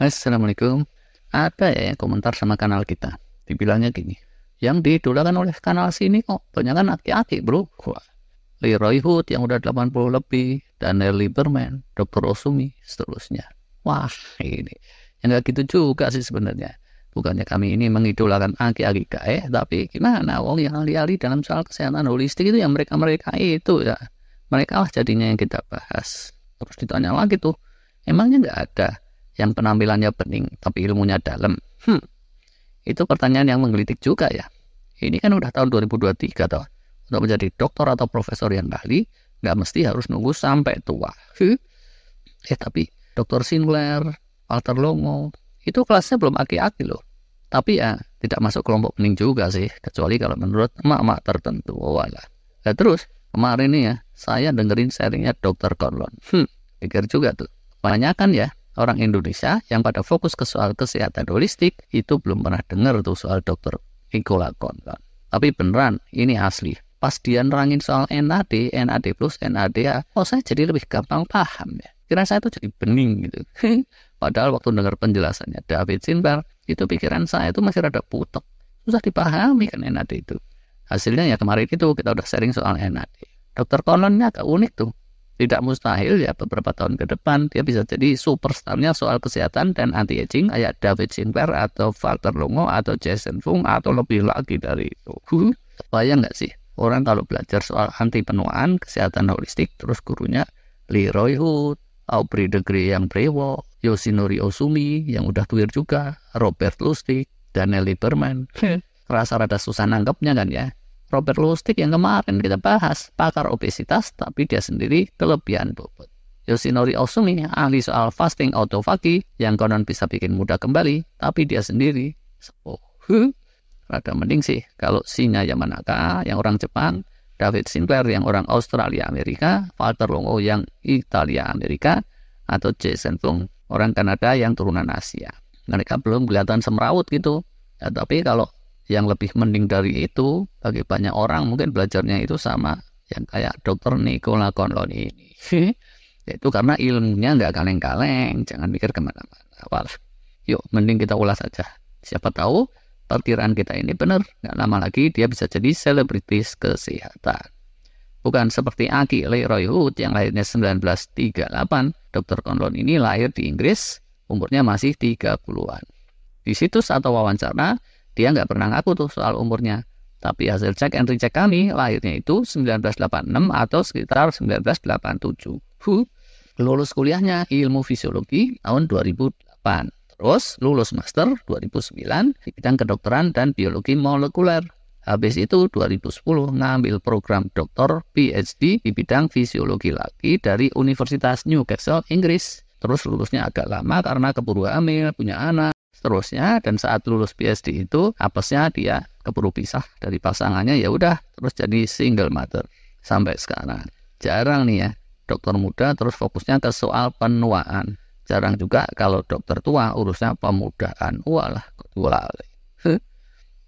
Assalamualaikum. Ada ya yang komentar sama kanal kita. Dibilangnya gini, yang diidolakan oleh kanal sini kok banyak kan aki-aki bro. Wah, Leroy Hood yang udah 80 lebih, Daniel Lieberman, Dr. Osumi, seterusnya. Wah, ini yang gak gitu juga sih sebenarnya. Bukannya kami ini mengidolakan aki-aki tapi gimana wong yang ahli-ahli dalam soal kesehatan holistik itu yang mereka-mereka itu ya. Mereka lah jadinya yang kita bahas. Terus ditanya lagi tuh, emangnya nggak ada yang penampilannya bening tapi ilmunya dalam? Itu pertanyaan yang menggelitik juga ya. Ini kan udah tahun 2023 toh. Untuk menjadi doktor atau profesor yang ahli, nggak mesti harus nunggu sampai tua. Tapi Dr. Sinclair, Walter Longo, itu kelasnya belum aki-aki loh. Tapi ya tidak masuk kelompok bening juga sih, kecuali kalau menurut emak-emak tertentu. Walah. Nah terus kemarin nih ya, saya dengerin sharingnya Dr. Conlon. Pikir juga tuh. Kebanyakan ya orang Indonesia yang pada fokus ke soal kesehatan holistik itu belum pernah dengar tuh soal Dr. Nicola Conlon. Tapi beneran ini asli. Pas dia nerangin soal NAD, NAD plus, NADA, saya jadi lebih gampang paham ya. Pikiran saya tuh jadi bening gitu. Padahal waktu dengar penjelasannya David Sinclair, itu pikiran saya itu masih rada putek. Susah dipahami kan NAD itu. Hasilnya ya kemarin itu kita udah sharing soal NAD. Dr. Conlon ini agak unik tuh. Tidak mustahil ya beberapa tahun ke depan dia bisa jadi superstarnya soal kesehatan dan anti-aging kayak David Sinclair atau Walter Longo atau Jason Fung atau lebih lagi dari itu. Bayang nggak sih orang kalau belajar soal anti penuaan kesehatan holistik terus gurunya Leroy Hood, Aubrey de Grey yang brewo, Yoshinori Osumi yang udah tuir juga, Robert Lustig, Daniel Lieberman. Rasa rada susah nangkepnya kan ya. Robert Lustig yang kemarin kita bahas, pakar obesitas tapi dia sendiri kelebihan bobot. Yoshinori Osumi ahli soal fasting autophagy yang konon bisa bikin mudah kembali, tapi dia sendiri sepuh. Rada mending sih kalau Shinya Yamanaka yang orang Jepang, David Sinclair yang orang Australia Amerika, Walter Longo yang Italia Amerika, atau Jason Fung orang Kanada yang turunan Asia. Mereka belum kelihatan semrawut gitu. Ya, tapi kalau yang lebih mending dari itu, bagi banyak orang mungkin belajarnya itu sama yang kayak Dr. Nicola Conlon ini. Yaitu karena ilmunya nggak kaleng-kaleng, jangan mikir kemana-mana. Yuk, mending kita ulas aja. Siapa tahu perkiraan kita ini benar, nggak lama lagi dia bisa jadi selebritis kesehatan. Bukan seperti Aki Leroy Hood yang lahirnya 1938, Dr. Conlon ini lahir di Inggris, umurnya masih 30-an. Di situs atau wawancara, dia nggak pernah ngaku tuh soal umurnya. Tapi hasil cek and recheck kami, lahirnya itu 1986 atau sekitar 1987. Lulus kuliahnya ilmu fisiologi tahun 2008. Terus lulus master 2009 di bidang kedokteran dan biologi molekuler. Habis itu 2010 ngambil program doktor PhD di bidang fisiologi lagi dari Universitas Newcastle, Inggris. Terus lulusnya agak lama karena keburu hamil, punya anak. Seterusnya, dan saat lulus PhD itu apesnya dia keburu pisah dari pasangannya, ya udah terus jadi single mother sampai sekarang. Jarang nih ya dokter muda terus fokusnya ke soal penuaan. Jarang juga kalau dokter tua urusnya pemudaan. Walah,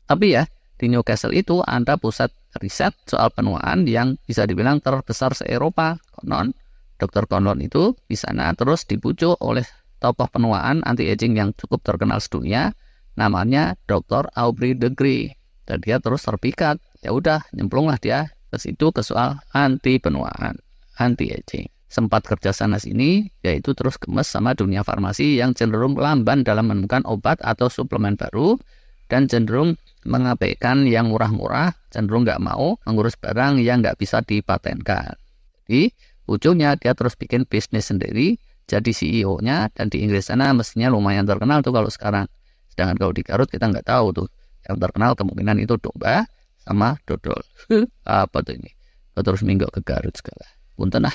tapi ya di Newcastle itu ada pusat riset soal penuaan yang bisa dibilang terbesar se-Eropa. Konon Dr. Conlon itu di sana terus dibujuk oleh tokoh penuaan anti-aging yang cukup terkenal sedunia, namanya Dr. Aubrey de Grey. Dan dia terus terpikat, ya udah nyemplunglah dia ke situ ke soal anti penuaan, anti-aging. Sempat kerja sana sini, yaitu terus gemes sama dunia farmasi yang cenderung lamban dalam menemukan obat atau suplemen baru, dan cenderung mengabaikan yang murah-murah, cenderung nggak mau mengurus barang yang nggak bisa dipatenkan. Jadi, ujungnya dia terus bikin bisnis sendiri, jadi CEO-nya, dan di Inggris sana mestinya lumayan terkenal tuh kalau sekarang. Sedangkan kalau di Garut kita nggak tahu tuh. Yang terkenal kemungkinan itu domba sama dodol. Apa tuh ini? Terus minggu ke Garut segala. Punten ah.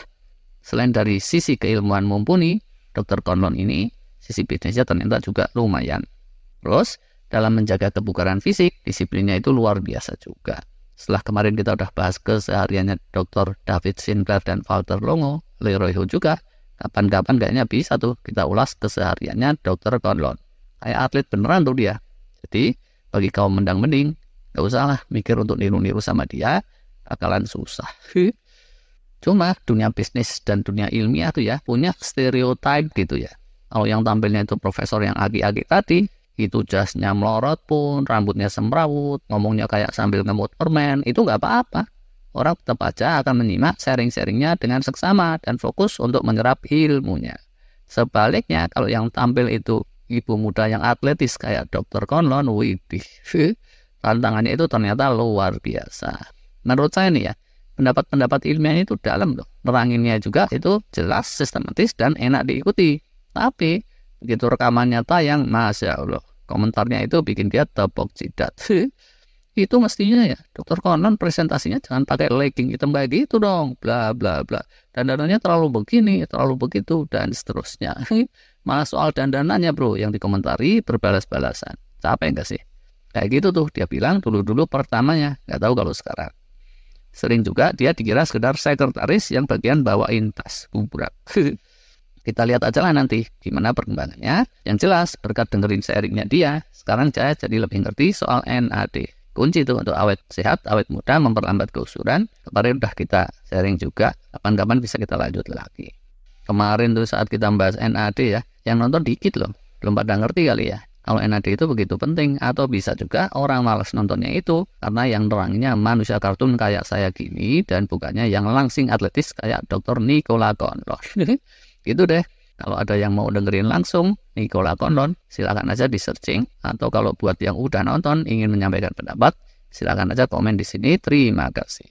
Selain dari sisi keilmuan mumpuni, Dr. Conlon ini, sisi bisnisnya ternyata juga lumayan. Terus, dalam menjaga kebugaran fisik, disiplinnya itu luar biasa juga. Setelah kemarin kita udah bahas kesehariannya Dr. David Sinclair dan Walter Longo, Leroy Hood juga, kapan-kapan kayaknya bisa tuh kita ulas kesehariannya Dr. Conlon. Kayak atlet beneran tuh dia. Jadi bagi kaum mendang-mending, gak usah lah mikir untuk niru-niru sama dia, bakalan susah. Cuma dunia bisnis dan dunia ilmiah tuh ya punya stereotype gitu ya. Kalau yang tampilnya itu profesor yang agi-agi tadi, itu jasnya melorot pun, rambutnya semrawut, ngomongnya kayak sambil ngemut permen, itu nggak apa-apa. Orang tetap aja akan menyimak sharing-sharingnya dengan seksama dan fokus untuk menyerap ilmunya. Sebaliknya, kalau yang tampil itu ibu muda yang atletis kayak Dr. Konlon, widih, tantangannya itu ternyata luar biasa. Menurut saya nih ya, pendapat-pendapat ilmiah itu dalam loh. Neranginnya juga itu jelas, sistematis, dan enak diikuti. Tapi, begitu rekamannya tayang, Masya Allah, komentarnya itu bikin dia tepok jidat. Itu mestinya ya, Dr. Konon presentasinya jangan pakai legging hitam kayak gitu dong, bla bla bla. Dandanannya terlalu begini, terlalu begitu, dan seterusnya. Malah soal dandanannya bro, yang dikomentari berbalas-balasan. Capek nggak sih? Kayak gitu tuh, dia bilang dulu-dulu pertamanya, nggak tahu kalau sekarang. Sering juga dia dikira sekedar sekretaris yang bagian bawain tas bubrak. Kita lihat aja lah nanti gimana perkembangannya. Yang jelas berkat dengerin sharingnya dia, sekarang saya jadi lebih ngerti soal NAD. Kunci itu untuk awet sehat, awet muda, memperlambat keusuran. Kemarin udah kita sharing juga, kapan-kapan bisa kita lanjut lagi. Kemarin tuh saat kita membahas NAD ya, yang nonton dikit loh, belum pada ngerti kali ya. Kalau NAD itu begitu penting, atau bisa juga orang malas nontonnya itu, karena yang neranginnya manusia kartun kayak saya gini, dan bukannya yang langsing atletis kayak Dr. Nicola Conlon. Gitu deh. Kalau ada yang mau dengerin langsung Nicola Conlon, silakan aja di searching. Atau kalau buat yang udah nonton ingin menyampaikan pendapat, silakan aja komen di sini. Terima kasih.